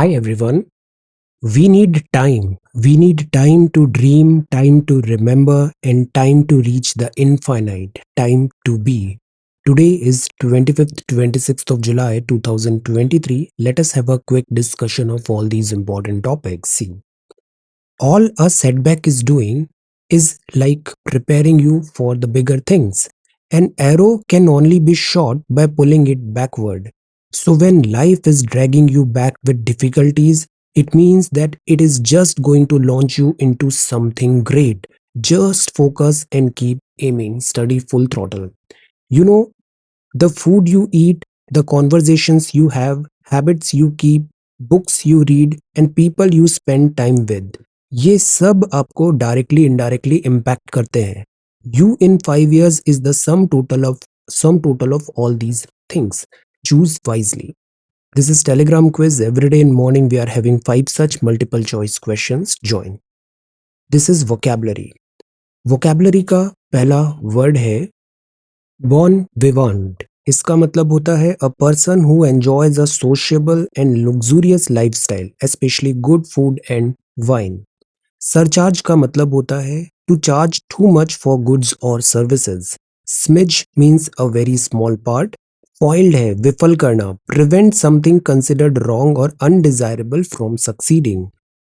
Hi everyone. We need time. We need time to dream, time to remember, and time to reach the infinite, time to be. Today is 25th, 26th of July 2023. Let us have a quick discussion of all these important topics. See, all a setback is doing is like preparing you for the bigger things. An arrow can only be shot by pulling it backward. So when life is dragging you back with difficulties, it means that it is just going to launch you into something great. Just focus and keep aiming, study full throttle. You know, the food you eat, the conversations you have, habits you keep, books you read, and people you spend time with, ये सब आपको directly indirectly impact करते हैं. You in 5 years is the sum total of all these things. Choose wisely. This is Telegram quiz. Every day in morning we are having 5 such multiple choice questions. Join. This is vocabulary. Vocabulary का पहला word है bon vivant. इसका मतलब होता है a person who enjoys a sociable and luxurious lifestyle, especially good food and wine. Surcharge का मतलब होता है to charge too much for goods or services. Smidge means a very small part. Foiled है विफल करना, prevent something considered wrong or undesirable from succeeding.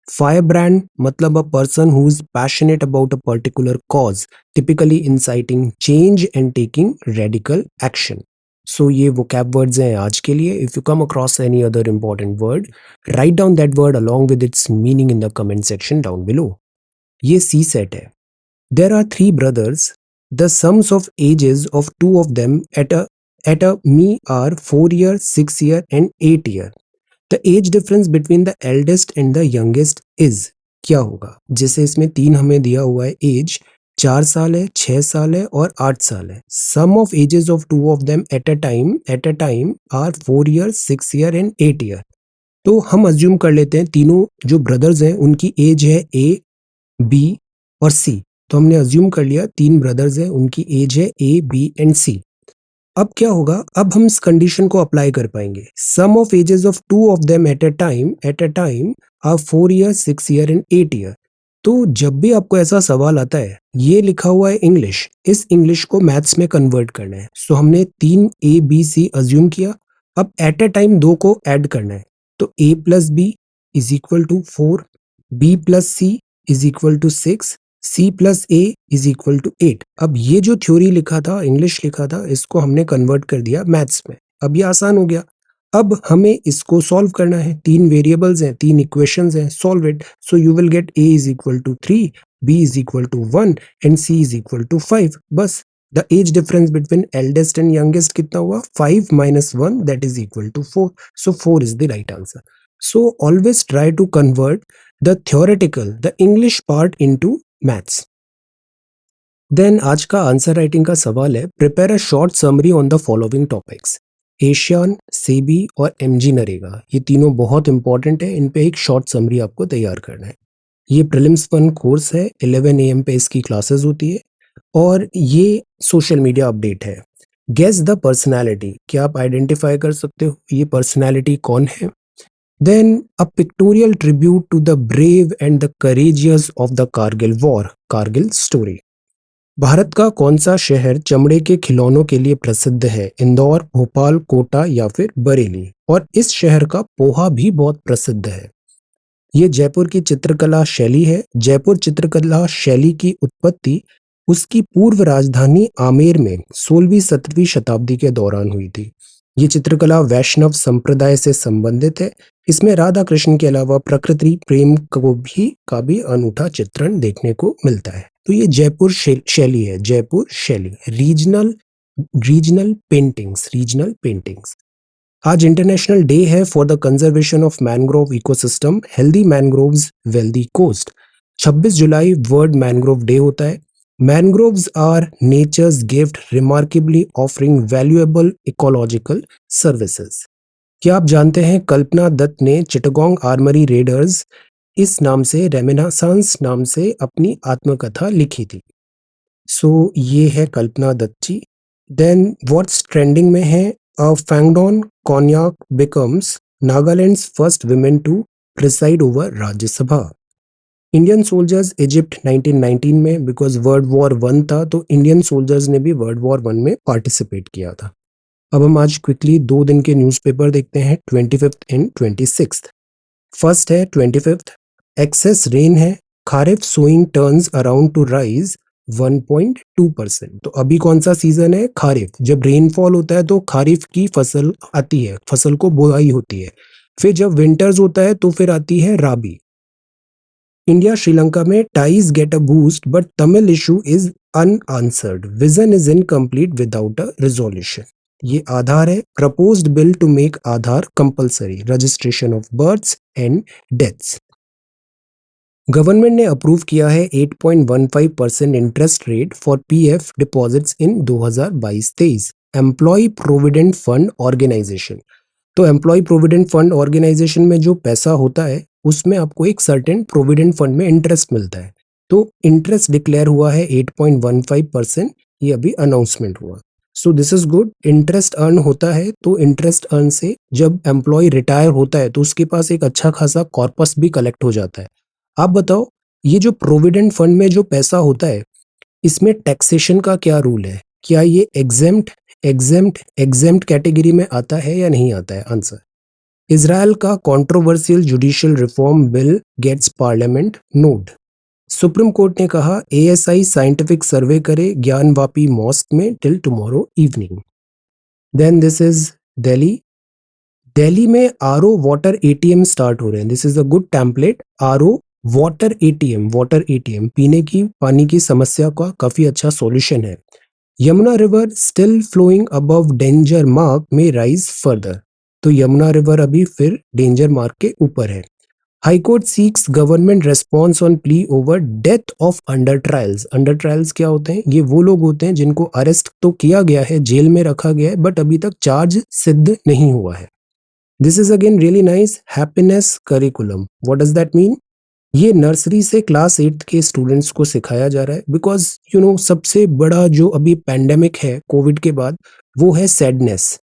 Firebrand मतलब a person who is passionate about a particular cause, typically inciting change and taking radical action. So ये vocab words हैं आज के लिए. If you come across any other important word, write down that word along with its meaning in the comment section down below. ये C set है. There are 3 brothers. The sums of ages of 2 of them at a me are 4 year, 6 year and 8 year. The age difference between the eldest and the youngest is क्या होगा? जैसे इसमें 3 हमें दिया हुआ है एज 4 साल है, 6 साल है और 8 साल है. Sum of ages of 2 of them at a time are 4 year, 6 year and 8 year. तो हम अज्यूम कर लेते हैं तीनों जो ब्रदर्स हैं उनकी एज है ए, बी और सी. तो हमने अज्यूम कर लिया 3 ब्रदर्स हैं उनकी एज है ए, बी एंड सी. अब क्या होगा? अब हम इस कंडीशन को अप्लाई कर पाएंगे. Some of ages of 2 of them at a time are 4 year, 6 year and 8 year. तो जब भी आपको ऐसा सवाल आता है, ये लिखा हुआ है इंग्लिश, इस इंग्लिश को मैथ्स में कन्वर्ट करना है. सो हमने 3 ए बी सी अज्यूम किया. अब एट अ टाइम 2 को ऐड करना है. तो A plus B is equal to 4, B plus C is equal to 6, C plus A is equal to 8. अब ये जो थ्योरी लिखा था, इंग्लिश लिखा था, इसको हमने कन्वर्ट कर दिया मैथ्स में. अब ये आसान हो गया. अब हमें इसको सॉल्व करना है. 3 वेरिएबल्स हैं, 3 इक्वेशंस हैं. Solve it. So you will get a is equal to 3, b is equal to 1 and c is equal to 5. बस the age difference between eldest and youngest कितना हुआ? 5 minus 1 that is equal to 4. So 4 is the right answer. So always try to convert the theoretical, the English part into maths. Then आज का answer writing का सवाल है prepare a short summary on the following topics. ASEAN, SEBI और MG NREGA, ये तीनों बहुत important है. इन पे एक शॉर्ट समरी आपको तैयार करना है. ये प्रीलिम्स 1 कोर्स है. 11 AM पे इसकी क्लासेस होती है और ये सोशल मीडिया अपडेट है. गेस द पर्सनैलिटी, क्या आप आइडेंटिफाई कर सकते हो ये पर्सनैलिटी कौन है? Then a pictorial tribute to the brave and the courageous of the Kargil War, Kargil story. Bharat का कौन सा शहर चमड़े के खिलौनों के लिए प्रसिद्ध है? इंदौर, भोपाल, कोटा या फिर बरेली? और इस शहर का पोहा भी बहुत प्रसिद्ध है. ये जयपुर की चित्रकला शैली है. जयपुर चित्रकला शैली की उत्पत्ति उसकी पूर्व राजधानी आमेर में 16वीं-17वीं शताब्दी के दौरान हुई थी. ये चित्रकला वैष्णव संप्रदाय से संबंधित है. इसमें राधा कृष्ण के अलावा प्रकृति प्रेम का भी अनूठा चित्रण देखने को मिलता है. तो ये जयपुर शैली है. जयपुर शैली रीजनल पेंटिंग्स. आज इंटरनेशनल डे है for the conservation of mangrove ecosystem. Healthy mangroves wealthy coast. 26 जुलाई वर्ल्ड मैंग्रोव डे होता है. Mangroves are nature's gift, remarkably offering valuable ecological services. क्या आप जानते हैं कल्पना दत्त ने चिटगोंग आर्मरी रेडर्स इस नाम से, रेनेसांस नाम से अपनी आत्मकथा लिखी थी. सो ये है Kalpana Dutt ji. Then what's trending में है? Phangnon Konyak becomes Nagaland's first women to preside over Rajya Sabha. Indian soldiers Egypt 1919 में, बिकॉज वर्ल्ड वॉर वन था तो इंडियन सोल्जर्स ने भी वर्ल्ड वॉर वन में पार्टिसिपेट किया था। अब हम आज क्विकली 2 दिन के न्यूज़पेपर देखते हैं, 25th एंड 26th। फर्स्ट है 25th, एक्सेस रेन है, kharif sowing turns around to rise 1.2%। तो अभी कौन सा सीजन है? खारिफ। जब रेनफॉल होता है तो खारिफ की फसल आती है, फसल को बुआई होती है। फिर जब विंटर्स होता है तो फिर आती है राबी। इंडिया श्रीलंका में ties get a boost but Tamil issue is unanswered, vision is incomplete without a resolution. ये आधार है, proposed bill to make Aadhaar compulsory, registration of births and deaths. Government ने अप्रूव किया है 8.15% interest rate for PF deposits in 2022-23 employ provident fund organisation. तो employ provident fund organisation में जो पैसा होता है उसमें आपको एक सर्टेन प्रोविडेंट फंड में इंटरेस्ट मिलता है। तो इंटरेस्ट डिक्लेयर हुआ है 8.15%, ये अभी अनाउंसमेंट हुआ। So this is good. Interest earn होता है तो इंटरेस्ट अर्न से जब एम्प्लॉय रिटायर होता है तो उसके पास एक अच्छा खासा कॉर्पस भी कलेक्ट हो जाता है। आप बताओ, ये जो प्रोविडेंट फंड में जो पैसा होता है इसमें टैक्सेशन का क्या रूल है? क्या ये एग्जेम्प्ट कैटेगरी में आता है या नहीं आता है? आंसर, इजराइल का controversial judicial reform bill gets parliament nod. Supreme court ने कहा एएसआई साइंटिफिक सर्वे करे ज्ञानवापी मॉस्क में till tomorrow evening. Then this is Delhi. Delhi में आरओ वाटर एटीएम स्टार्ट हो रहे हैं। This is a good template. RO water ATM पीने की पानी की समस्या का काफी अच्छा सॉल्यूशन है। Yamuna river still flowing above danger mark may rise further. तो यमुना रिवर अभी फिर डेंजर मार्क के ऊपर है। High court seeks government response on plea over death of undertrials. Undertrials क्या होते हैं? ये वो लोग होते हैं जिनको अरेस्ट तो किया गया है, जेल में रखा गया है, बट अभी तक चार्ज सिद्ध नहीं हुआ है। This is again really nice, happiness curriculum. What does that mean? ये नर्सरी से क्लास 8 के स्टूडेंट्स को सिखाया जा रहा है, बिकॉज सबसे बड़ा जो अभी पैंडेमिक है कोविड के बाद वो है sadness.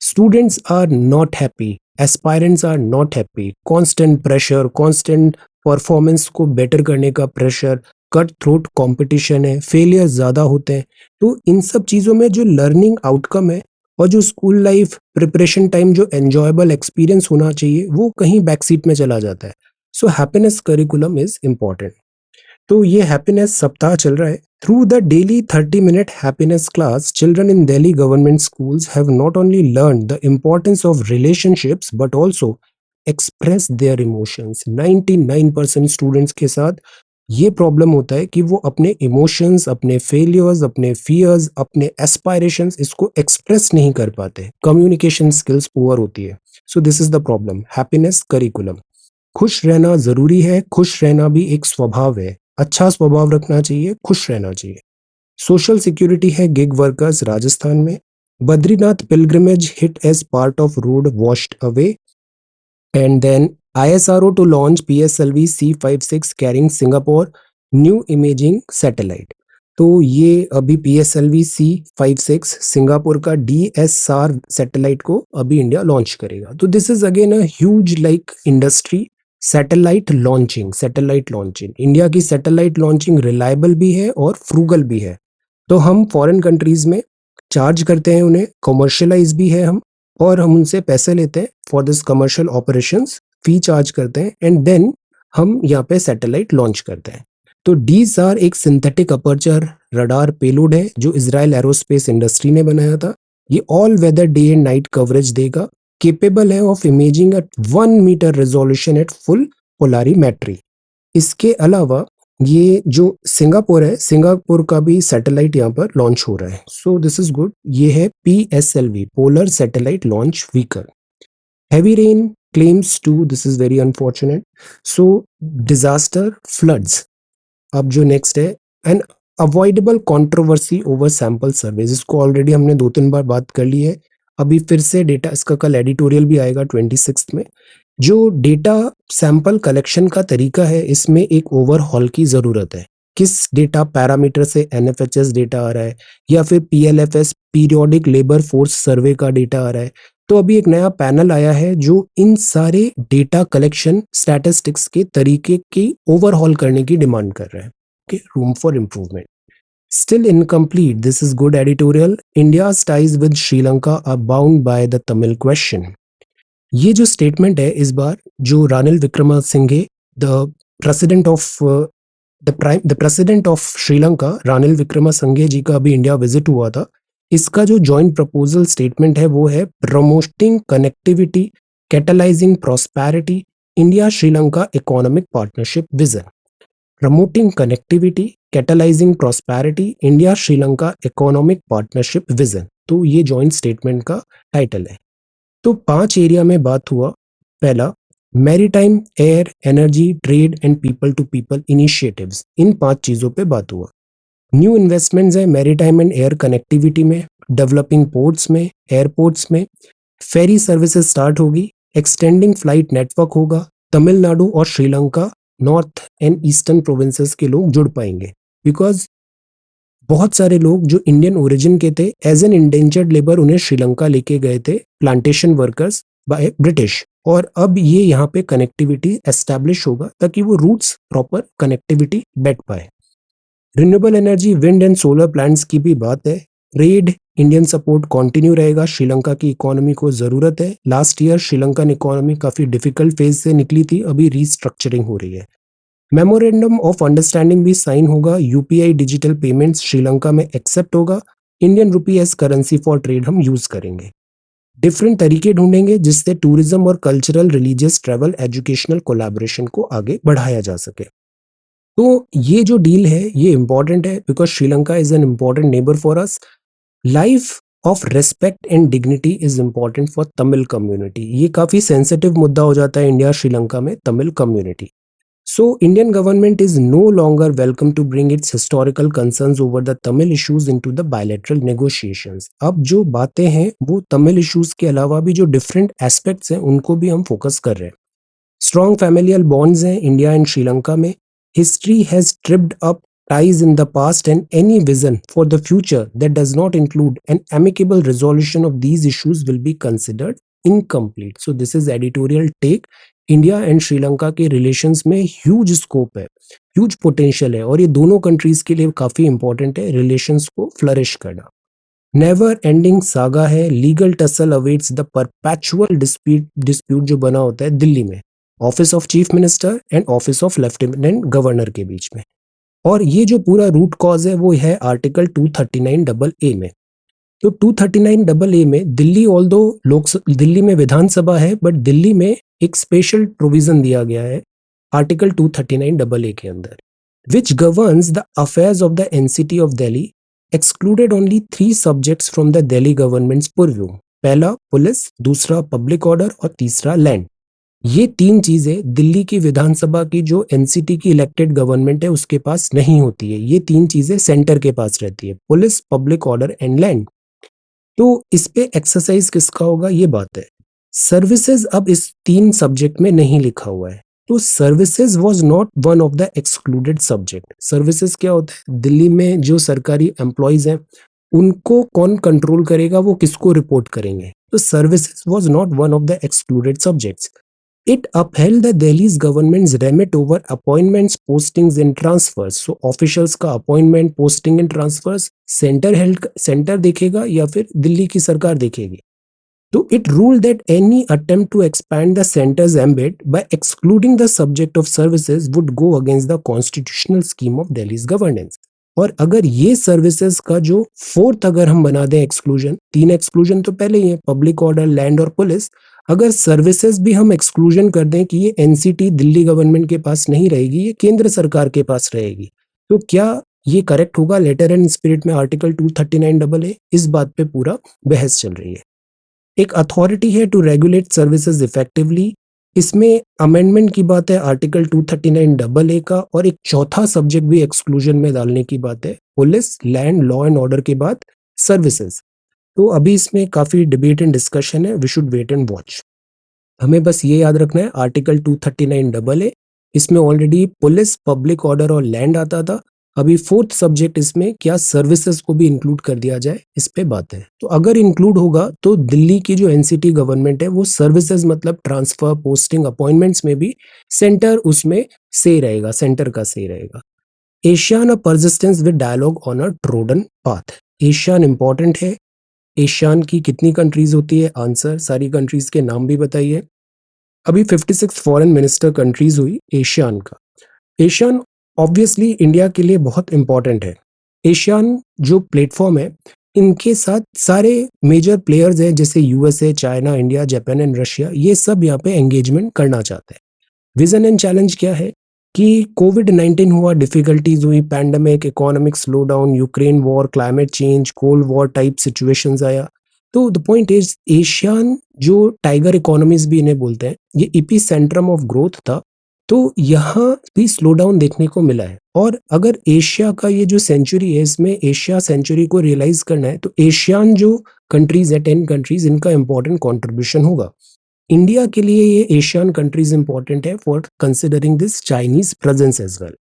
Students are not happy, aspirants are not happy, constant pressure, constant performance को बेटर करने का प्रेशर, कट थ्रोट कंपटीशन है, फेलियर ज्यादा होते हैं। तो इन सब चीजों में जो लर्निंग आउटकम है और जो स्कूल लाइफ प्रिपरेशन टाइम जो एंजॉयबल एक्सपीरियंस होना चाहिए वो कहीं बैक सीट में चला जाता है। So happiness curriculum is important. तो ये हैप्पीनेस सप्ताह चल रहा है। Through the daily 30-minute happiness class, children in Delhi government schools have not only learn the importance of relationships but also express their emotions. 99% students के साथ ये प्रॉब्लम होता है कि वो अपने इमोशंस, अपने फेलियर्स, अपने फियर्स, अपने एस्पायरेशंस इसको एक्सप्रेस नहीं कर पाते। कम्युनिकेशन स्किल्स पुअर होती है। So this is the problem, happiness curriculum. खुश रहना जरूरी है, खुश रहना भी एक स्वभाव है, अच्छा स्वभाव रखना चाहिए, खुश रहना चाहिए। सोशल सिक्योरिटी है गिग वर्कर्स राजस्थान में। Badrinath pilgrimage hit as part of road washed away. And then ISRO to launch PSLV C56 carrying Singapore new imaging satellite. तो ये अभी PSLV C56 सिंगापुर का DSR सैटेलाइट को अभी इंडिया लॉन्च करेगा। तो this is again a huge like industry. Satellite launching India की satellite launching reliable भी है और फ्रूगल भी है। तो हम फॉरेन कंट्रीज में चार्ज करते हैं उन्हें, कमर्शियलाइज भी है हम, और हम उनसे पैसे लेते हैं for this commercial operations, fee charge करते हैं एंड देन हम यहाँ पे सैटेलाइट लॉन्च करते हैं। तो DSAR एक सिंथेटिक अपर्चर रडार पेलोड है जो इजराइल एरोस्पेस इंडस्ट्री ने बनाया था। ये all weather day and night coverage देगा, केपेबल है of imaging at 1 metre resolution at full polarimetry. इसके अलावा ये जो सिंगापुर है, सिंगापुर का भी सैटेलाइट यहाँ पर लॉन्च हो रहा है। So this is good. ये है PSLV, polar satellite launch vehicle. Heavy rain claims too, this is very unfortunate. So disaster floods। अब जो नेक्स्ट है, unavoidable controversy over sample surveys. इसको ऑलरेडी हमने 2-3 बार बात कर ली है, अभी फिर से डेटा, इसका कल एडिटोरियल भी आएगा 26 में। जो डेटा सैंपल कलेक्शन का तरीका है इसमें एक ओवरहॉल की जरूरत है। किस डेटा पैरामीटर से NFHS डेटा आ रहा है या फिर PLFS periodic labour force survey का डेटा आ रहा है, तो अभी एक नया पैनल आया है जो इन सारे डेटा कलेक्शन स्टैटिस्टिक्स के तरीके की ओवरहॉल करने की डिमांड कर रहा है. Okay, room for improvement. Still incomplete. This is good editorial. India's ties with Sri Lanka are bound by the Tamil question. ये जो स्टेटमेंट है इस बार जो Ranil Wickremesinghe the president of the president of Sri Lanka Ranil Wickremesinghe ji का अभी इंडिया विजिट हुआ था. इसका जो जॉइंट प्रपोजल स्टेटमेंट है वो है promoting connectivity, catalysing prosperity, India Sri Lanka economic partnership vision. Promoting connectivity, catalysing prosperity, India Sri Lanka economic partnership vision. तो ये जॉइंट स्टेटमेंट का टाइटल है. तो 5 एरिया में बात हुआ. पहला, maritime, air, energy, trade and people to people initiatives. इन 5 चीजों पे बात हुआ. न्यू इन्वेस्टमेंट्स है मैरीटाइम एंड एयर कनेक्टिविटी में, डेवलपिंग पोर्ट्स में, एयरपोर्ट्स में, फेरी सर्विसेज स्टार्ट होगी, एक्सटेंडिंग फ्लाइट नेटवर्क होगा, तमिलनाडु और Sri Lanka north and eastern provinces के लोग जुड़ पाएंगे. बिकॉज बहुत सारे लोग जो इंडियन ओरिजिन के थे एज एन इंडेंजर्ड लेबर उन्हें श्रीलंका लेके गए थे, प्लांटेशन वर्कर्स बाय ब्रिटिश. और अब ये यहाँ पे कनेक्टिविटी एस्टैब्लिश होगा ताकि वो रूट्स प्रॉपर कनेक्टिविटी बैठ पाए. Renewable energy, wind and solar plants की भी बात है. ट्रेड, इंडियन सपोर्ट कंटिन्यू रहेगा. श्रीलंका की इकोनॉमी को जरूरत है. लास्ट ईयर श्रीलंकन इकोनॉमी काफी डिफिकल्ट फेज से निकली थी, अभी रीस्ट्रक्चरिंग हो रही है. मेमोरेंडम ऑफ अंडरस्टैंडिंग भी साइन होगा. यूपीआई डिजिटल पेमेंट्स श्रीलंका में एक्सेप्ट होगा. Indian rupee as currency for trade हम यूज करेंगे. डिफरेंट तरीके ढूंढेंगे जिससे टूरिज्म और cultural, religious, travel, educational collaboration को आगे बढ़ाया जा सके. तो ये जो डील है ये इंपॉर्टेंट है because Sri Lanka is an important neighbour for us. Life of respect and dignity is important for Tamil community. ये काफी सेंसिटिव मुद्दा हो जाता है इंडिया श्रीलंका में Tamil community. So Indian government is no longer welcome to bring its historical concerns over the Tamil issues into the bilateral negotiations. अब जो बातें हैं वो तमिल इश्यूज के अलावा भी जो डिफरेंट एस्पेक्ट्स हैं उनको भी हम फोकस कर रहे हैं. स्ट्रॉन्ग फैमिलियल बॉन्ड्स हैं इंडिया एंड श्रीलंका में. History has tripped up ties in the past and any vision for the future that does not include an amicable resolution of these issues will be considered incomplete. So this is editorial take. India and Sri Lanka के relations में huge scope है, huge potential है और ये दोनों countries के लिए काफी इंपॉर्टेंट है रिलेशंस को फ्लरिश करना. नेवर एंडिंग सागा है. Legal tussle awaits the perpetual dispute जो बना होता है दिल्ली में office of chief minister and office of lieutenant governor के बीच में. और ये जो पूरा रूट कॉज है वो है आर्टिकल 239AA में. तो 239AA में दिल्ली ऑल्दो दिल्ली में विधानसभा है बट दिल्ली में एक स्पेशल प्रोविजन दिया गया है आर्टिकल 239AA के अंदर which governs the affairs of the NCT of Delhi excluded only 3 subjects from the Delhi governments purview. पहला पुलिस, दूसरा पब्लिक ऑर्डर और तीसरा लैंड. ये 3 चीजें दिल्ली की विधानसभा की जो एनसीटी की इलेक्टेड गवर्नमेंट है उसके पास नहीं होती है. ये 3 चीजें सेंटर के पास रहती है, police, public order and land. तो इस पे एक्सरसाइज किसका होगा ये बात है. सर्विसेज अब इस 3 सब्जेक्ट में नहीं लिखा हुआ है. तो services was not one of the excluded subject. Services क्या होता है? दिल्ली में जो सरकारी एम्प्लॉयज हैं उनको कौन कंट्रोल करेगा, वो किसको रिपोर्ट करेंगे. तो services was not one of the excluded subjects. It upheld the Delhi's government's remit over appointments, postings and transfers. So officials का appointment, posting and transfers centre देखेगा या फिर दिल्ली की सरकार देखेगी. तो it ruled that any attempt to expand the center's ambit by excluding the subject of services would go against the constitutional scheme of Delhi's governance. और अगर ये सर्विसेज का जो 4th अगर हम बना दें एक्सक्लूजन, 3 एक्सक्लूजन तो पहले ही है, पब्लिक ऑर्डर, लैंड और पुलिस. अगर सर्विसेज भी हम एक्सक्लूजन कर दें कि ये एनसीटी दिल्ली गवर्नमेंट के पास नहीं रहेगी, ये केंद्र सरकार के पास रहेगी, तो क्या ये करेक्ट होगा लेटर एंड स्पिरिट में आर्टिकल 239AA? इस बात पे पूरा बहस चल रही है. एक अथॉरिटी है टू रेगुलेट सर्विसेज इफेक्टिवली. इसमें अमेंडमेंट की बात है आर्टिकल 239AA का. और एक चौथा सब्जेक्ट भी एक्सक्लूजन में डालने की बात है, police, land, law and order के बाद सर्विसेज. तो अभी इसमें काफी डिबेट एंड डिस्कशन है. We should wait and watch. हमें बस ये याद रखना है आर्टिकल 239AA इसमें ऑलरेडी पुलिस, पब्लिक ऑर्डर और लैंड आता था. अभी फोर्थ सब्जेक्ट इसमें क्या सर्विसेज को भी इंक्लूड कर दिया जाए, इस पे बात है। तो अगर इंक्लूड होगा तो दिल्ली की जो एनसीटी गवर्नमेंट है वो सर्विसेज मतलब ट्रांसफर, पोस्टिंग, अपॉइंटमेंट्स में भी सेंटर उसमें सही रहेगा, सेंटर का सही रहेगा। ASEAN a persistence with dialogue on a trodden path. ASEAN important है। एशियान की कितनी कंट्रीज होती है? आंसर, सारी कंट्रीज के नाम भी बताइए। अभी 56 फॉरेन मिनिस्टर कंट्रीज हुई एशियान का। एशियान ऑब्वियसली इंडिया के लिए बहुत इंपॉर्टेंट है। एशियान जो प्लेटफॉर्म है, इनके साथ सारे मेजर प्लेयर्स हैं जैसे USA, China, India, Japan and Russia, ये सब यहाँ पे एंगेजमेंट करना चाहते हैं। विजन एंड चैलेंज क्या है कि कोविड-19 हुआ, डिफिकल्टीज हुई, pandemic, economic slow down, Ukraine war, climate change, cold war type situations आया। तो द पॉइंट इज एशियन जो टाइगर इकोनॉमीज भी इन्हें बोलते हैं, ये इपी सेंट्रम ऑफ ग्रोथ था। तो यहाँ भी स्लो डाउन देखने को मिला है। और अगर एशिया का ये जो सेंचुरी है, इसमें एशिया सेंचुरी को रियलाइज करना है तो एशियन जो कंट्रीज है, 10 कंट्रीज, इनका इंपॉर्टेंट कॉन्ट्रीब्यूशन होगा। इंडिया के लिए ये एशियन कंट्रीज इंपॉर्टेंट है for considering this Chinese presence as well.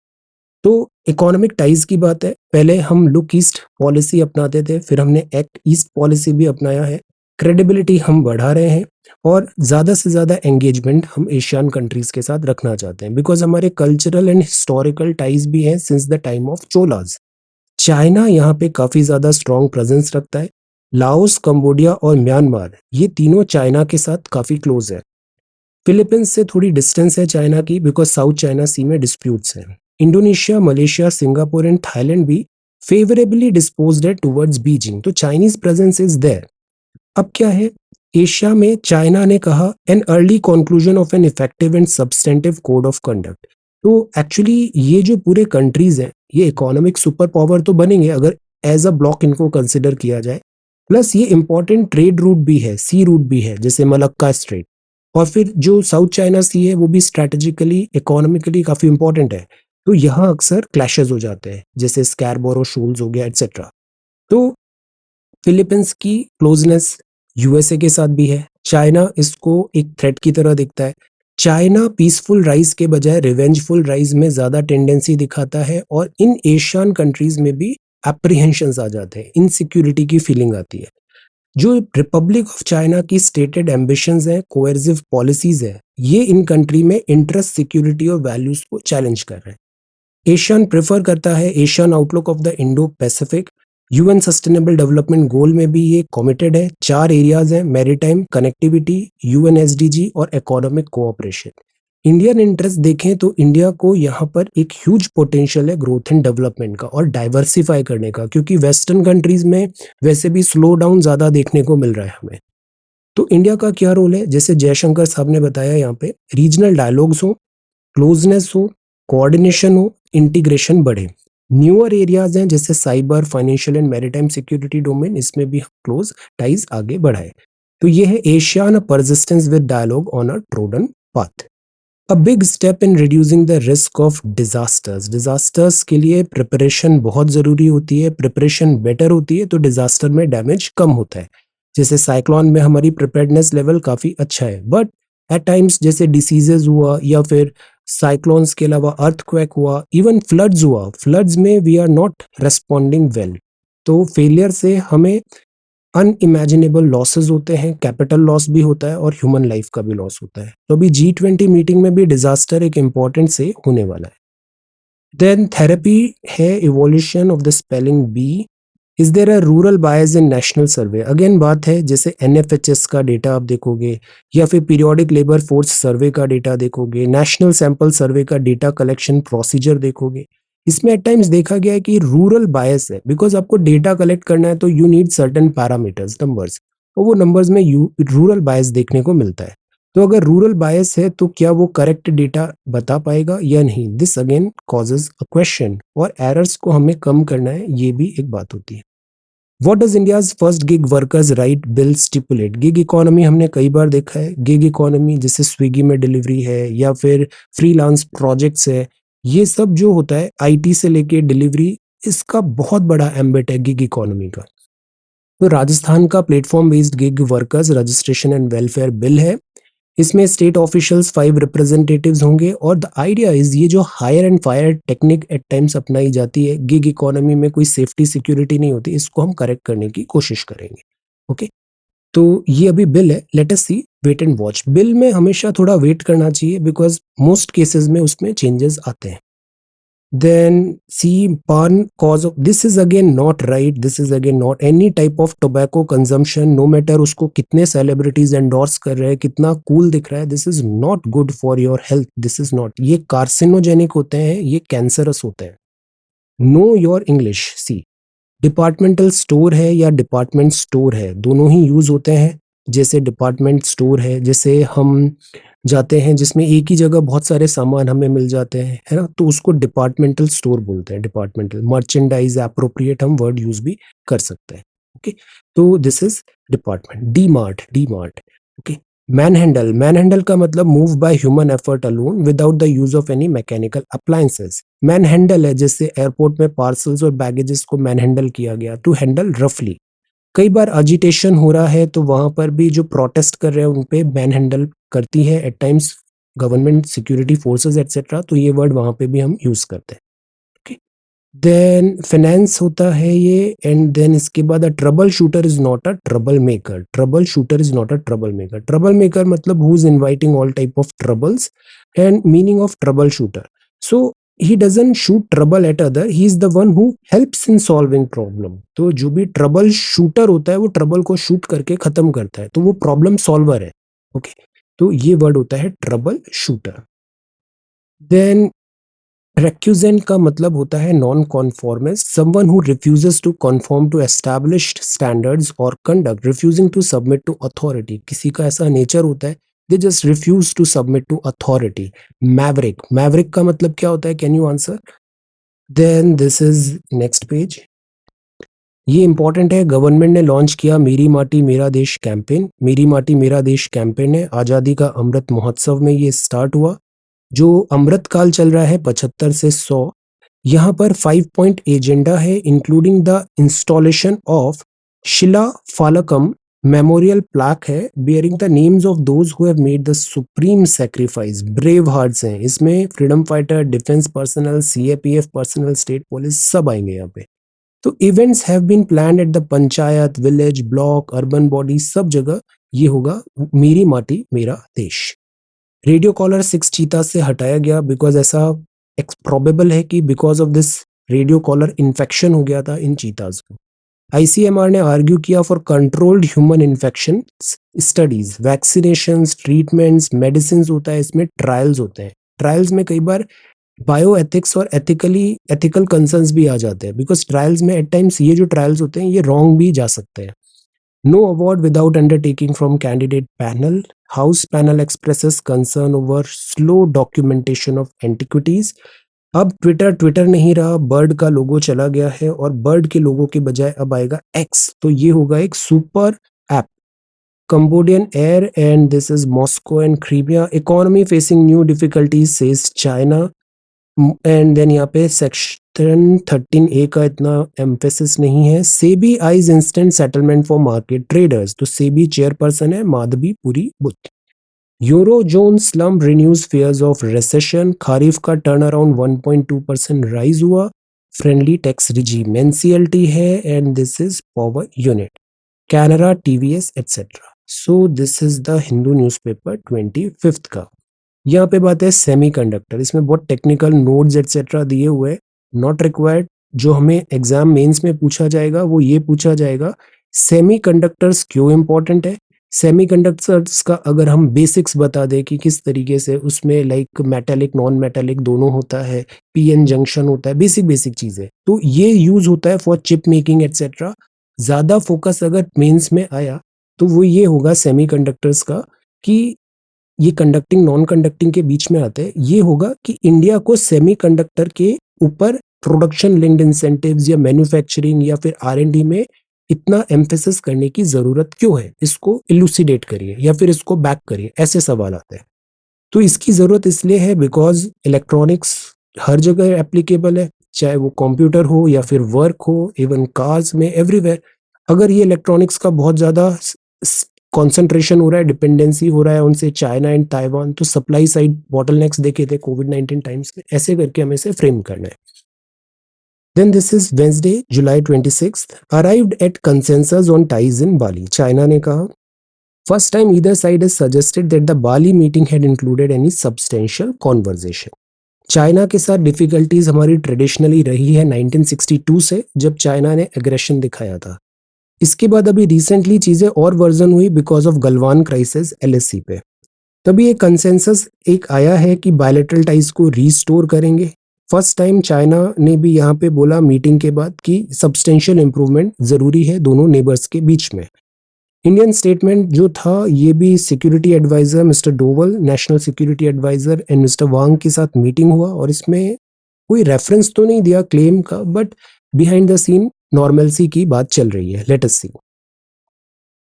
तो इकोनॉमिक टाइज की बात है, पहले हम लुक ईस्ट पॉलिसी अपनाते थे, फिर हमने एक्ट ईस्ट पॉलिसी भी अपनाया है। क्रेडिबिलिटी हम बढ़ा रहे हैं और ज्यादा से ज्यादा एंगेजमेंट हम एशियन कंट्रीज के साथ रखना चाहते हैं बिकॉज हमारे कल्चरल एंड हिस्टोरिकल टाइज भी हैं since the time of Cholas. China यहाँ पे काफी ज्यादा स्ट्रॉन्ग प्रेजेंस रखता है। लाओस, कंबोडिया और म्यांमार, ये तीनों चाइना के साथ काफी क्लोज है। फिलीपींस से थोड़ी डिस्टेंस है चाइना की बिकॉज साउथ चाइना सी में डिस्प्यूट्स हैं। Indonesia, Malaysia, Singapore and Thailand भी फेवरेबली डिस्पोज्ड है टुवर्ड्स बीजिंग, तो चाइनीज प्रेजेंस इज देयर। अब क्या है, एशिया में चाइना ने कहा an early conclusion of an effective and substantive code of conduct. तो एक्चुअली ये जो पूरे कंट्रीज हैं, ये इकोनॉमिक सुपर पावर तो बनेंगे अगर एज अ ब्लॉक इनको कंसिडर किया जाए, प्लस ये इंपॉर्टेंट ट्रेड रूट भी है, सी रूट भी है जैसे मलक्का स्ट्रेट। और फिर जो साउथ चाइना सी है वो भी स्ट्रेटेजिकली, इकोनॉमिकली काफी इंपॉर्टेंट है। तो यहाँ अक्सर क्लैशेस हो जाते हैं जैसे स्कैरबोरो शोल्स हो गया एटसेट्रा। तो फिलीपींस की क्लोजनेस यूएसए के साथ भी है। चाइना इसको एक थ्रेट की तरह देखता है। चाइना पीसफुल राइज के बजाय रिवेंजफुल राइज में ज्यादा टेंडेंसी दिखाता है और इन एशियन कंट्रीज में भी एप्रीहेंशंस आ जाते हैं, इनसिक्योरिटी की फीलिंग आती है। जो रिपब्लिक ऑफ चाइना की स्टेटेड एम्बिशंस है, कोएर्सिव पॉलिसीज है, ये इन कंट्री में इंटरेस्ट, सिक्योरिटी और वैल्यूज को चैलेंज कर रहे हैं। एशियन प्रेफर करता है Asian outlook of the Indo Pacific. UN sustainable development goal में भी ये कमिटेड है। 4 एरियाज हैं, मैरीटाइम, कनेक्टिविटी, यूएन एसडीजी और इकोनॉमिक कोऑपरेशन। इंडियन इंटरेस्ट देखें तो इंडिया को यहाँ पर एक ह्यूज पोटेंशियल है ग्रोथ एंड डेवलपमेंट का और डाइवर्सिफाई करने का, क्योंकि वेस्टर्न कंट्रीज में वैसे भी स्लो डाउन ज्यादा देखने को मिल रहा है हमें। तो इंडिया का क्या रोल है, जैसे जयशंकर साहब ने बताया, यहाँ पे रीजनल डायलॉग्स हो, क्लोजनेस हो, कोऑर्डिनेशन हो, इंटीग्रेशन बढ़े। न्यूअर एरियाज हैं जैसे cyber, financial and maritime security domain, इसमें भी क्लोज टाइज आगे बढ़ाए। तो ये है Asian persistence with dialogue on a trodden path. A big step in reducing the risk of disasters. Disasters के लिए प्रिपरेशन बहुत जरूरी होती है। प्रिपरेशन बेटर होती है तो डिजास्टर में डैमेज कम होता है। जैसे साइक्लोन में हमारी प्रिपेयर्डनेस लेवल काफी अच्छा है, बट एट टाइम्स जैसे डिसीजेज हुआ या फिर साइक्लोन्स के अलावा अर्थक्वेक हुआ, इवन फ्लड्स हुआ, फ्लड्स में we are not responding well. तो फेलियर से हमें अनइमेजिनेबल लॉसेस होते हैं, कैपिटल लॉस भी होता है और ह्यूमन लाइफ का भी लॉस होता है। तो अभी G20 मीटिंग में भी डिजास्टर एक इंपॉर्टेंट से होने वाला है। देन थेरेपी है evolution of the spelling bee. Is there a rural bias in national survey? Again बात है जैसे एनएफएचएस का डेटा आप देखोगे या फिर पीरियोडिक लेबर फोर्स सर्वे का डेटा देखोगे, नेशनल सैंपल सर्वे का डेटा कलेक्शन प्रोसीजर देखोगे, इसमें एट टाइम्स देखा गया है कि रूरल बायस है बिकॉज आपको डेटा कलेक्ट करना है तो you need certain parameters, numbers, और वो नंबर्स में यू रूरल बायस देखने को मिलता है। तो अगर रूरल बायस है तो क्या वो करेक्ट डेटा बता पाएगा या नहीं, this again causes a question. और एरर्स को हमें कम करना है, ये भी एक बात होती है। What does India's first gig workers right bill stipulate? Gig economy हमने कई बार देखा है। गिग इकोनॉमी जैसे स्विगी में डिलीवरी है या फिर फ्रीलांस प्रोजेक्ट्स है, ये सब जो होता है आईटी से लेके डिलीवरी, इसका बहुत बड़ा एम्बिट है गिग इकोनॉमी का। तो राजस्थान का platform based gig workers registration and welfare bill है। इसमें स्टेट ऑफिशियल्स 5 रिप्रेजेंटेटिव्स होंगे और द आइडिया इज ये जो hire and fire technique at times अपनाई जाती है, गिग इकोनॉमी में कोई सेफ्टी सिक्योरिटी नहीं होती, इसको हम करेक्ट करने की कोशिश करेंगे। ओके, तो ये अभी बिल है, let us see, wait and watch. Bill में हमेशा थोड़ा वेट करना चाहिए बिकॉज मोस्ट केसेस में उसमें चेंजेस आते हैं। Then see pan cause of this is again not right. This is again not any type of tobacco consumption, no matter उसको कितने celebrities endorse कर रहे हैं, कितना cool दिख रहा है, this is not good for your health. This is not, ये carcinogenic होते हैं, ये cancerous होते हैं. Know your English. See, departmental store है या डिपार्टमेंट स्टोर है, दोनों ही यूज होते हैं। जैसे डिपार्टमेंट स्टोर है, जैसे हम जाते हैं जिसमें एक ही जगह बहुत सारे सामान हमें मिल जाते हैं, है ना, तो उसको डिपार्टमेंटल स्टोर बोलते हैं। डिपार्टमेंटल मर्चेंडाइज एप्रोप्रिएट हम वर्ड यूज भी कर सकते हैं। ओके, तो this is department. D Mart, D Mart. Okay, manhandle, manhandle का मतलब move by human effort alone without the use of any mechanical appliances. Manhandle है जैसे एयरपोर्ट में पार्सल्स और बैगेजेस को मैनहैंडल किया गया, टू हैंडल रफली। कई बार अजिटेशन हो रहा है तो वहां पर भी जो प्रोटेस्ट कर रहे हैं उन पे मैनहैंडल करती है at times government, security forces etcetera, तो ये वर्ड वहां पे भी हम यूज करते हैं। ओके, देन फाइनेंस होता है ये, एंड देन इसके बाद a trouble shooter is not a trouble maker. Trouble shooter is not a trouble maker. Trouble maker मतलब who is inviting all type of troubles, and meaning of trouble shooter, so he doesn't shoot trouble at other, he is the one who helps in solving problem। तो जो भी trouble shooter होता है वो trouble को shoot करके खत्म करता है, तो वो प्रॉब्लम सॉल्वर है। ओके, तो ये वर्ड होता है ट्रबल शूटर। देन रेक्यूजेंट का मतलब होता है non conformist, someone who refuses to conform to established standards और conduct, refusing to submit to authority. किसी का ऐसा नेचर होता है, they just refuse to submit to authority. Maverick, maverick का मतलब क्या होता है, can you answer? Then this is next page. ये इंपॉर्टेंट है, गवर्नमेंट ने लॉन्च किया मेरी माटी मेरा देश कैंपेन। मेरी माटी मेरा देश कैंपेन है, आजादी का अमृत महोत्सव में ये स्टार्ट हुआ। जो अमृत काल चल रहा है 75 से 100, यहाँ पर 5 पॉइंट एजेंडा है, इंक्लूडिंग द इंस्टॉलेशन ऑफ शिला फालकम मेमोरियल प्लाक है, bearing the names of those who have made the supreme sacrifice. Brave hearts हैं इसमें, freedom fighter, defence personnel, CAPF personnel, state police सब आएंगे यहाँ पे। तो events have been planned at the panchayat, village, block, urban body, सब जगह ये होगा मेरी माटी मेरा देश। रेडियो कॉलर 6 चीता से हटाया गया बिकॉज ऐसा प्रोबेबल है कि because of this radio collar infection हो गया था इन चीताज को। आईसीएमआर ने आर्ग्यू किया for controlled human infection studies, vaccination, treatments, medicine होता है, इसमें ट्रायल्स होते हैं। ट्रायल्स में कई बार बायो एथिक्स और एथिकल कंसर्न्स भी आ जाते हैं, बिकॉज ट्रायल्स में एट टाइम्स ये जो ट्रायल्स होते हैं ये रॉन्ग भी जा सकते हैं। No award without undertaking from candidate panel. House panel expresses concern over slow documentation of antiquities. अब ट्विटर ट्विटर नहीं रहा, बर्ड का लोगो चला गया है और बर्ड के लोगो के बजाय अब आएगा एक्स, तो ये होगा एक super app. Cambodian air and this is Moscow and Crimea. Economy facing new difficulties says China. And then यहाँ पे सेक्शन 13A का इतना एम्फेसिस नहीं है। SEBI eyes instant settlement for market traders, तो सेबी चेयरपर्सन है Madhabi Puri Buch. Euro zone slump renews fears of recession. Kharif का turn around 1.2% rise हुआ। फ्रेंडली टैक्स रिजीम एनसीएलटी है, and this is power unit, Canara, TVS etcetera. So this is the Hindu newspaper 25 का। यहाँ पे बात है सेमीकंडक्टर, इसमें बहुत टेक्निकल नोट्स एटसेट्रा दिए हुए, नॉट रिक्वायर्ड। जो हमें एग्जाम मेंस में पूछा जाएगा वो ये पूछा जाएगा, सेमीकंडक्टर्स क्यों इंपॉर्टेंट है। सेमीकंडक्टर्स का अगर हम बेसिक्स बता दें कि किस तरीके से उसमें लाइक मेटेलिक नॉन मेटेलिक दोनों होता है, पीएन जंक्शन होता है, बेसिक बेसिक चीजें, तो ये यूज होता है फॉर चिप मेकिंग एटसेट्रा। ज्यादा फोकस अगर मेंस में आया तो वो ये होगा सेमीकंडक्टर्स का, कि ये कंडक्टिंग नॉन कंडक्टिंग के बीच में आते हैं। ये होगा कि इंडिया को सेमीकंडक्टर के ऊपर प्रोडक्शन लिंक्ड इंसेंटिव्स या मैन्युफैक्चरिंग या फिर आर&डी में इतना एम्फेसिस करने की जरूरत क्यों है, इसको इलुसिडेट करिए या फिर इसको बैक करिए, ऐसे सवाल आते हैं। तो इसकी जरूरत इसलिए है बिकॉज इलेक्ट्रॉनिक्स हर जगह एप्लीकेबल है, चाहे वो कंप्यूटर हो या फिर वर्क हो, इवन कार्स में, एवरीवेयर। अगर ये इलेक्ट्रॉनिक्स का बहुत ज्यादा कॉन्सेंट्रेशन हो रहा है, डिपेंडेंसी हो रहा है उनसे, चाइना एंड ताइवान, तो सप्लाई साइड बॉटलनेक्स देखे थे कोविड-19 टाइम्स में, ऐसे करके हमें इसे फ्रेम करना है। Then this is Wednesday, July 26th, arrived at consensus on ties in Bali. China ने कहा, first time either side has suggested that the Bali meeting had included any substantial conversation. China के साथ difficulties हमारी traditionally रही है 1962 से, जब China ने एग्रेशन दिखाया था। इसके बाद अभी रिसेंटली चीजें और वर्जन हुई because of Galwan crisis LAC पे। तभी एक कंसेंसस एक आया है कि बायलैटरल टाइज को रीस्टोर करेंगे। फर्स्ट टाइम चाइना ने भी यहाँ पे बोला मीटिंग के बाद कि सब्सटेंशियल इंप्रूवमेंट जरूरी है दोनों नेबर्स के बीच में। इंडियन स्टेटमेंट जो था ये भी security adviser mister Doval, national security adviser and mister Wang के साथ मीटिंग हुआ, और इसमें कोई रेफरेंस तो नहीं दिया क्लेम का, but behind the scene normalcy की बात चल रही है। Let us see.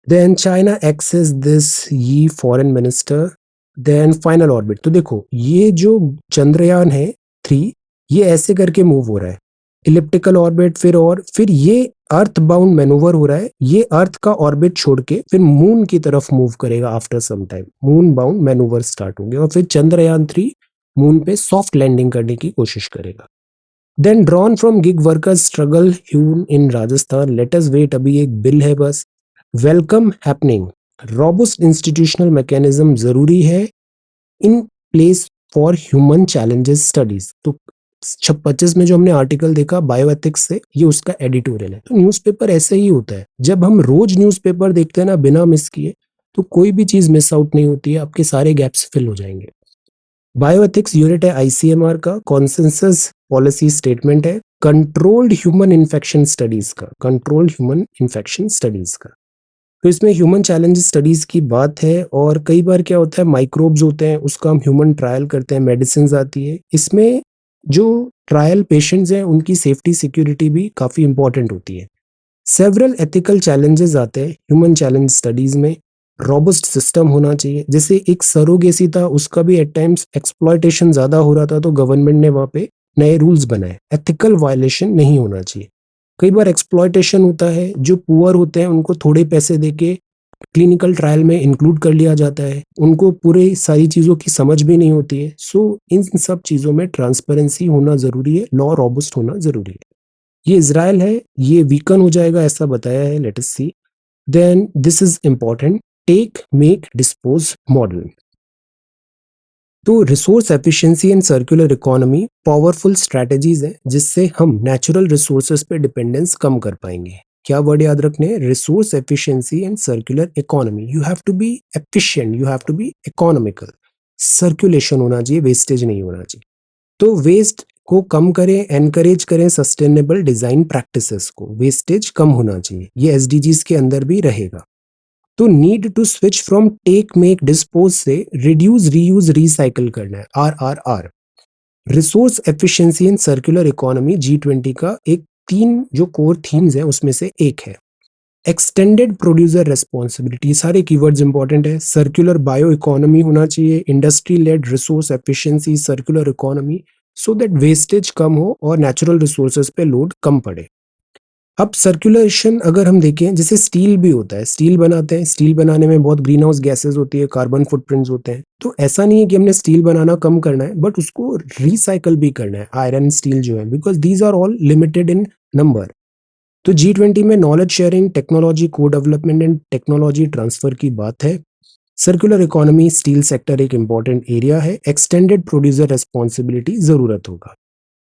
Then China access this ये foreign minister, then final orbit. तो देखो ये जो चंद्रयान है 3, ये ऐसे करके मूव हो रहा है, इलिप्टिकल ऑर्बिट, फिर ये अर्थ बाउंड मैनूवर हो रहा है, ये अर्थ का ऑर्बिट छोड़ के फिर मून की तरफ मूव करेगा after some time, moon bound manoeuvre start होंगे, और फिर चंद्रयान 3 मून पे सॉफ्ट लैंडिंग करने की कोशिश करेगा। Then drawn from gig workers struggle hewn in Rajasthan, let us wait, अभी एक बिल है बस। Welcome happening, robust institutional mechanism जरूरी है in place for human challenges studies. तो 25 में जो हमने आर्टिकल देखा बायोएथिक्स से, ये उसका एडिटोरियल है। तो न्यूज़पेपर ऐसे ही होता है, जब हम रोज न्यूज़पेपर देखते हैं ना बिना मिस किए, तो कोई भी चीज मिस आउट नहीं होती है, आपके सारे गैप्स फिल हो जाएंगे। बायोएथिक्स यूनिट है आईसीएमआर का, कॉन्सेंसस पॉलिसी स्टेटमेंट है कंट्रोल्ड ह्यूमन इन्फेक्शन स्टडीज का, कंट्रोल्ड ह्यूमन इन्फेक्शन स्टडीज का। तो इसमें ह्यूमन चैलेंज स्टडीज की बात है, और कई बार क्या होता है माइक्रोब्स होते हैं उसका हम ह्यूमन ट्रायल करते हैं, मेडिसिन आती है, इसमें जो ट्रायल पेशेंट्स हैं उनकी सेफ्टी सिक्योरिटी भी काफी इंपॉर्टेंट होती है। सेवरल एथिकल चैलेंजेस आते हैं ह्यूमन चैलेंज स्टडीज में। रोबस्ट सिस्टम होना चाहिए, जैसे एक सरोगेसी था उसका भी एट टाइम्स एक्सप्लॉयटेशन ज्यादा हो रहा था, तो गवर्नमेंट ने वहां पे नए रूल्स बनाए, एथिकल वायलेशन नहीं होना चाहिए। कई बार एक्सप्लॉयटेशन होता है, जो पुअर होते हैं उनको थोड़े पैसे देके क्लिनिकल ट्रायल में इंक्लूड कर लिया जाता है, उनको पूरे सारी चीज़ों की समझ भी नहीं होती है। सो इन सब चीज़ों में ट्रांसपेरेंसी होना ज़रूरी है, लॉ रॉबस्ट होना ज़रूरी है। ये इजराइल है, ये वीकन हो जाएगा ऐसा बताया है, let us see. Then this is important, take make dispose model. तो resource efficiency and circular economy powerful strategies है जिससे हम नेचुरल रिसोर्सेज पे डिपेंडेंस कम कर पाएंगे। क्या वर्ड याद रखने, resource efficiency and circular economy. You have to be efficient, you have to be economical, circulation होना चाहिए, वेस्टेज नहीं होना चाहिए। तो वेस्ट को कम करें, एनकरेज करें सस्टेनेबल डिजाइन प्रैक्टिसेस को, वेस्टेज कम होना चाहिए, ये एसडीजीज के अंदर भी रहेगा। तो need to switch from take make dispose से रिड्यूस रीयूज रिसाइकल करना है, RRR। Resource efficiency and circular economy G20 का एक 3 जो कोर थीम्स है उसमें से एक है। एक्सटेंडेड प्रोड्यूसर रेस्पॉन्सिबिलिटी, सारे कीवर्ड्स इंपॉर्टेंट है। सर्कुलर बायो इकोनॉमी होना चाहिए, industry led resource efficiency, circular economy, so that wastage कम हो और नेचुरल रिसोर्सेज पे लोड कम पड़े। अब सर्कुलेशन अगर हम देखें, जैसे स्टील भी होता है, स्टील बनाते हैं, स्टील बनाने में बहुत ग्रीन हाउस गैसेज होती है, कार्बन फुटप्रिंट्स होते हैं। तो ऐसा नहीं है कि हमने स्टील बनाना कम करना है, बट उसको रिसाइकल भी करना है, आयरन स्टील जो है, because these are all limited in number. तो G20 में knowledge sharing, technology co-development and technology transfer की बात है। सर्कुलर इकोनॉमी, स्टील सेक्टर एक इंपॉर्टेंट एरिया है। एक्सटेंडेड प्रोड्यूसर रेस्पॉन्सिबिलिटी जरूरत होगा।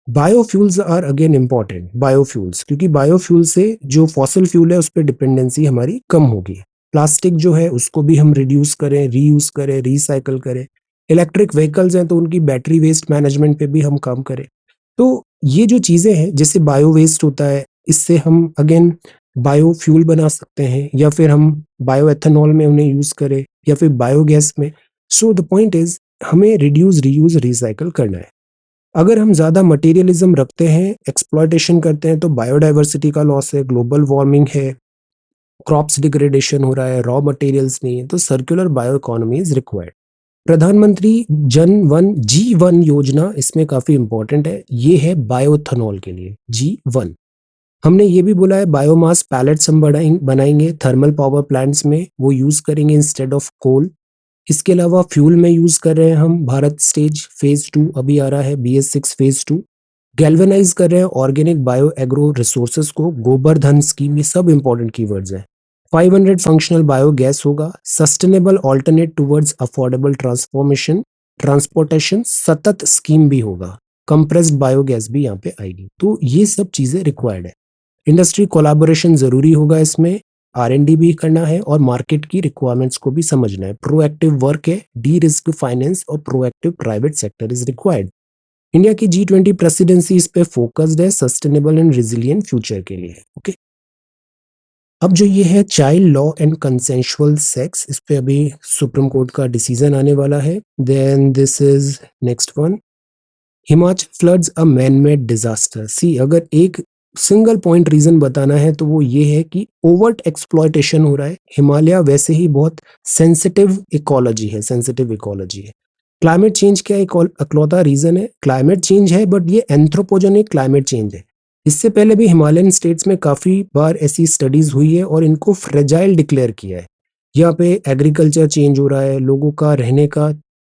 Biofuels are again important, biofuels, क्योंकि बायोफ्यूल से जो फॉसिल फ्यूल है उस पर डिपेंडेंसी हमारी कम होगी। प्लास्टिक जो है उसको भी हम रिड्यूस करें, रीयूज करें, रिसाइकल करें। इलेक्ट्रिक व्हीकल्स हैं तो उनकी बैटरी वेस्ट मैनेजमेंट पे भी हम काम करें। तो ये जो चीजें हैं, जैसे बायो वेस्ट होता है, इससे हम अगेन बायोफ्यूल बना सकते हैं, या फिर हम बायो एथेनॉल में उन्हें यूज करें, या फिर बायोगैस में। सो द पॉइंट इज हमें रिड्यूस रीयूज रिसाइकल करना है। अगर हम ज्यादा मटेरियलिज्म रखते हैं, एक्सप्लॉयटेशन करते हैं, तो बायोडाइवर्सिटी का लॉस है, ग्लोबल वार्मिंग है, क्रॉप्स डिग्रेडेशन हो रहा है, रॉ मटेरियल्स नहीं है। तो circular bio economy is required. प्रधानमंत्री G1 योजना इसमें काफी इंपॉर्टेंट है, ये है बायोथनॉल के लिए G1। हमने ये भी बोला है बायोमास पैलेट्स हम बनाएंगे थर्मल पावर प्लांट्स में, वो यूज करेंगे इंस्टेड ऑफ कोल। इसके अलावा फ्यूल में यूज कर रहे हैं हम भारत स्टेज फेज 2 अभी आ रहा है, BS6 फेज 2। गैल्वेनाइज कर रहे हैं ऑर्गेनिक बायो एग्रो रिसोर्सेज को, गोबर धन स्कीम, ये सब इंपॉर्टेंट कीवर्ड्स हैं। 500 फंक्शनल बायोगैस होगा, sustainable alternate towards affordable transformation transportation सतत स्कीम भी होगा, कंप्रेस्ड बायोगैस भी यहाँ पे आएगी। तो ये सब चीजें रिक्वायर्ड है। इंडस्ट्री कोलैबोरेशन जरूरी होगा इसमें, R&D भी करना है और मार्केट की रिक्वायरमेंट्स को भी समझना है। प्रोएक्टिव वर्क है, डी रिस्क फाइनेंस और proactive private sector is required. India की G20 प्रेसिडेंसी इस पे फोकस्ड है सस्टेनेबल एंड रिजिलियंट फ्यूचर के लिए। ओके, अब जो ये है child law and consensual sex, इस पे अभी सुप्रीम कोर्ट का डिसीजन आने वाला है। Then this is next one, Himachal floods a man made disaster. See, अगर एक सिंगल पॉइंट रीजन बताना है तो वो ये है कि ओवर्ट एक्सप्लॉयटेशन हो रहा है। हिमालय वैसे ही बहुत सेंसिटिव इकोलॉजी है, सेंसिटिव इकोलॉजी है। क्लाइमेट चेंज क्या अकलौता रीजन है? क्लाइमेट चेंज है, बट ये एंथ्रोपोजेनिक क्लाइमेट चेंज है। इससे पहले भी हिमालयन स्टेट्स में काफी बार ऐसी स्टडीज हुई है और इनको फ्रेजाइल डिक्लेयर किया है। यहाँ पे एग्रीकल्चर चेंज हो रहा है, लोगों का रहने का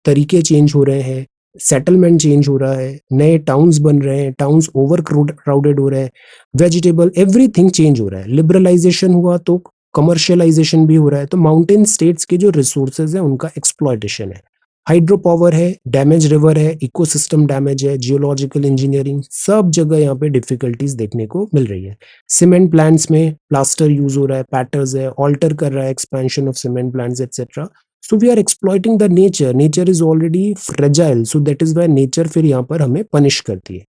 तरीके चेंज हो रहे हैं, सेटलमेंट चेंज हो रहा है, नए टाउन्स बन रहे हैं, टाउन्स ओवर क्राउडेड हो रहे हैं, वेजिटेबल एवरीथिंग चेंज हो रहा है। लिबरलाइजेशन हुआ तो कमर्शियलाइजेशन भी हो रहा है। तो माउंटेन स्टेट्स के जो रिसोर्सेज है उनका एक्सप्लॉयटेशन है, हाइड्रो पावर है, डैमेज रिवर है, इकोसिस्टम डैमेज है, जियोलॉजिकल इंजीनियरिंग, सब जगह यहाँ पे डिफिकल्टीज देखने को मिल रही है। सीमेंट प्लांट्स में प्लास्टर यूज हो रहा है, पैटर्स है, ऑल्टर कर रहा है expansion of cement plants etcetera. So we are exploiting the nature. Nature is already fragile. So that is why nature फिर यहाँ पर हमें पनिश करती है।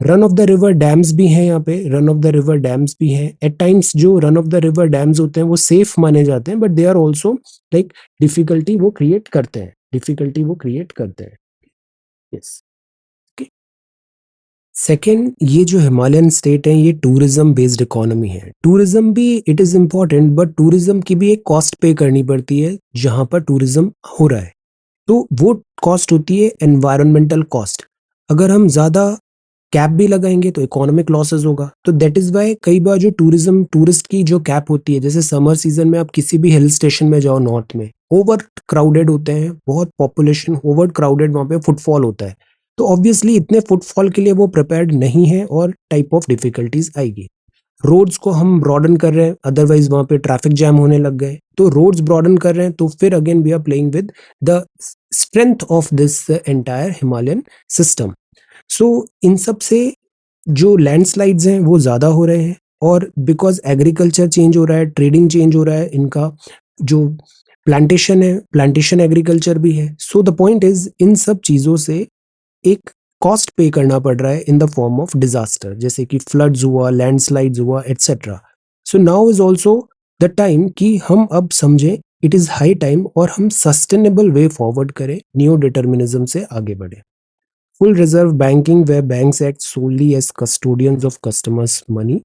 Run of the river dams भी हैं यहाँ पे, run of the river dams भी हैं। एट टाइम्स जो run of the river dams होते हैं वो सेफ माने जाते हैं, but they are also like difficulty वो क्रिएट करते हैं, डिफिकल्टी वो क्रिएट करते हैं। यस। सेकेंड, ये जो हिमालयन स्टेट है ये टूरिज्म बेस्ड इकोनॉमी है। टूरिज्म भी it is important, but tourism की भी एक कॉस्ट पे करनी पड़ती है जहां पर टूरिज्म हो रहा है। तो वो कॉस्ट होती है एनवायरमेंटल कॉस्ट। अगर हम ज्यादा कैप भी लगाएंगे तो इकोनॉमिक लॉसेस होगा। तो दैट इज वाई कई बार जो टूरिज्म टूरिस्ट की जो कैप होती है, जैसे समर सीजन में आप किसी भी हिल स्टेशन में जाओ नॉर्थ में, ओवर क्राउडेड होते हैं, बहुत पॉपुलेशन ओवर क्राउडेड, वहां पे फुटफॉल होता है। तो ऑब्वियसली इतने फुटफॉल के लिए वो प्रिपेयर्ड नहीं है और टाइप ऑफ डिफिकल्टीज आएगी। रोड्स को हम ब्रॉडन कर रहे हैं, अदरवाइज वहां पे ट्रैफिक जैम होने लग गए। तो रोड्स ब्रॉडन कर रहे हैं तो फिर again we are playing with the strength of this entire Himalayan system. So इन सब से जो लैंडस्लाइड्स हैं वो ज्यादा हो रहे हैं, और बिकॉज एग्रीकल्चर चेंज हो रहा है, ट्रेडिंग चेंज हो रहा है, इनका जो प्लांटेशन है, प्लांटेशन एग्रीकल्चर भी है। So the point is in सब चीजों से एक कॉस्ट पे करना पड़ रहा है in the form of disaster, जैसे कि फ्लड्स हुआ, लैंडस्लाइड्स हुआ, etcetera. So now is also the time कि हम अब समझें, इट इज हाई टाइम और हम सस्टेनेबल वे फॉरवर्ड करें, नियो डिटर्मिनिज्म से आगे बढ़े। Full reserve banking way banks act solely as custodians of customers money.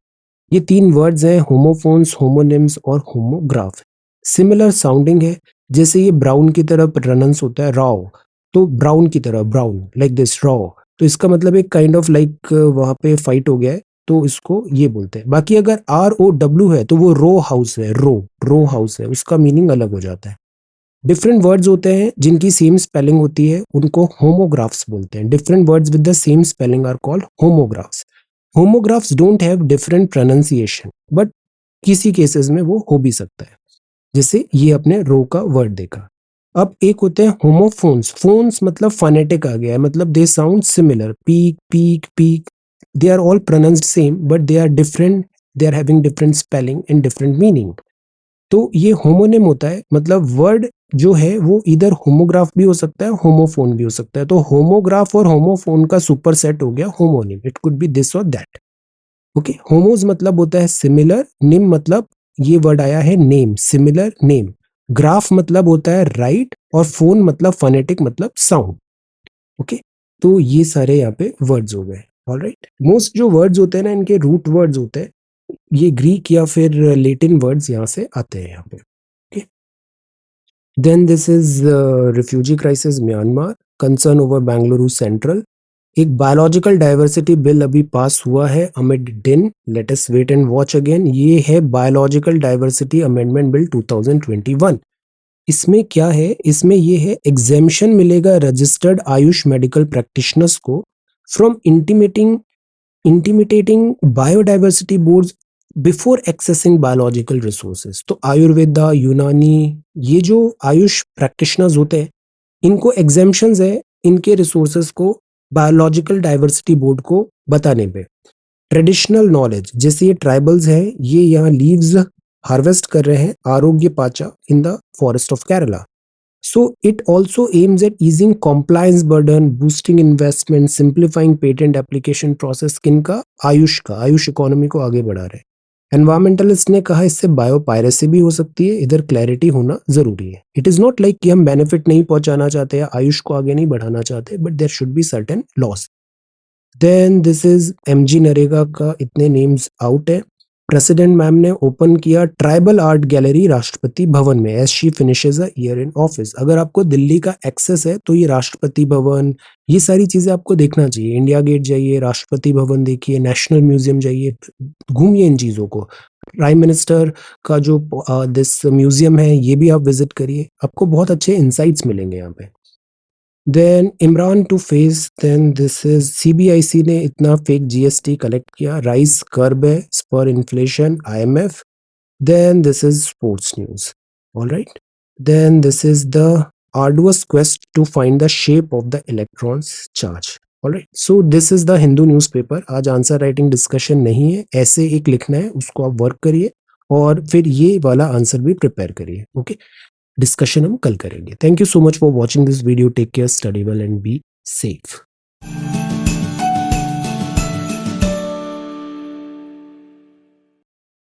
ये तीन वर्ड्स हैं, होमोफोन्स, होमोनिम्स और होमोग्राफ। सिमिलर साउंडिंग है, जैसे ये ब्राउन की तरह प्रोनाउंस होता है राव, तो ब्राउन की तरह, ब्राउन लाइक दिस राव, तो इसका मतलब एक काइंड ऑफ लाइक वहां पे फाइट हो गया है, तो इसको ये बोलते हैं। बाकी अगर ROW है तो वो रो हाउस है, रो हाउस है, उसका मीनिंग अलग हो जाता है। डिफरेंट वर्ड्स होते हैं जिनकी सेम स्पेलिंग होती है, उनको होमोग्राफ्स बोलते हैं। Different words with the same spelling are called homographs. Homographs don't have different pronunciation, but किसी केसेस में वो हो भी सकता है, जैसे ये अपने रो का वर्ड देखा। अब एक होते हैं होमोफोन्स। फोन्स मतलब फोनेटिक आ गया है, मतलब they sound similar, peak peak peak, they are all pronounced same but they are different, they are having different spelling and different meaning. तो ये होमोनिम होता है, मतलब वर्ड जो है वो इधर होमोग्राफ भी हो सकता है, होमोफोन भी हो सकता है। तो होमोग्राफ और होमोफोन का सुपर सेट हो गया homonym, it could be this और दैट। ओके, होमोज मतलब होता है सिमिलर, निम मतलब ये वर्ड आया है नेम, सिमिलर नेम। ग्राफ मतलब होता है राइट, और फोन मतलब फोनेटिक मतलब साउंड। ओके, तो ये सारे यहाँ पे वर्ड्स हो गए। ऑलराइट, मोस्ट जो वर्ड्स होते हैं ना, इनके रूट वर्ड्स होते हैं, ये ग्रीक या फिर लेटिन वर्ड्स यहाँ से आते हैं यहाँ पे। Okay, then this is refugee crisis Myanmar, concern over Bengaluru central. एक बायोलॉजिकल डाइवर्सिटी बिल अभी पास हुआ है amid din, let us wait and watch again. ये है बायोलॉजिकल डाइवर्सिटी अमेंडमेंट बिल 2021। इसमें क्या है, इसमें ये है एग्जेम्पशन मिलेगा रजिस्टर्ड आयुष मेडिकल प्रैक्टिशनर्स को from intimating biodiversity boards before accessing biological resources. तो आयुर्वेदा, यूनानी, ये जो आयुष प्रैक्टिशनर्स होते हैं, इनको एग्जेम्पशंस है इनके रिसोर्सेज को बायोलॉजिकल डाइवर्सिटी बोर्ड को बताने पे। ट्रेडिशनल नॉलेज, जैसे ये ट्राइबल्स हैं, ये यहाँ लीव्स हार्वेस्ट कर रहे हैं आरोग्य पाचा in the forest of Kerala. So it also aims at easing compliance burden, boosting investment, simplifying patent application process। किनका? आयुष का, आयुष इकोनॉमी को आगे बढ़ा रहे हैं। एनवायरमेंटलिस्ट ने कहा इससे बायो पायरेसी भी हो सकती है, इधर क्लैरिटी होना जरूरी है। इट इज नॉट लाइक कि हम बेनिफिट नहीं पहुंचाना चाहते या आयुष को आगे नहीं बढ़ाना चाहते, but there should be certain laws. Then this is MG NREGA का, इतने नेम्स आउट है। प्रेसिडेंट मैम ने ओपन किया tribal art gallery Rashtrapati Bhavan में as she finishes a year in office. अगर आपको दिल्ली का एक्सेस है तो ये राष्ट्रपति भवन, ये सारी चीजें आपको देखना चाहिए। इंडिया गेट जाइए, राष्ट्रपति भवन देखिए, नेशनल म्यूजियम जाइए, घूमिए इन चीजों को। प्राइम मिनिस्टर का जो दिस म्यूजियम है ये भी आप विजिट करिए, आपको बहुत अच्छे इंसाइट्स मिलेंगे यहाँ पे। Then Imran to face, then this is CBIC ने इतना फेक जीएसटी कलेक्ट किया, राइस कर्ब है पर inflation, IMF. Then this is sports news, alright. Then this is the arduous quest to find the shape of the electrons charge, alright. So this is the Hindu newspaper. आज answer writing discussion नहीं है, ऐसे एक लिखना है, उसको आप work करिए और फिर ये वाला आंसर भी प्रिपेयर करिए। ओके, डिस्कशन हम कल करेंगे। Thank you so much for watching this video. Take care, study well and be safe.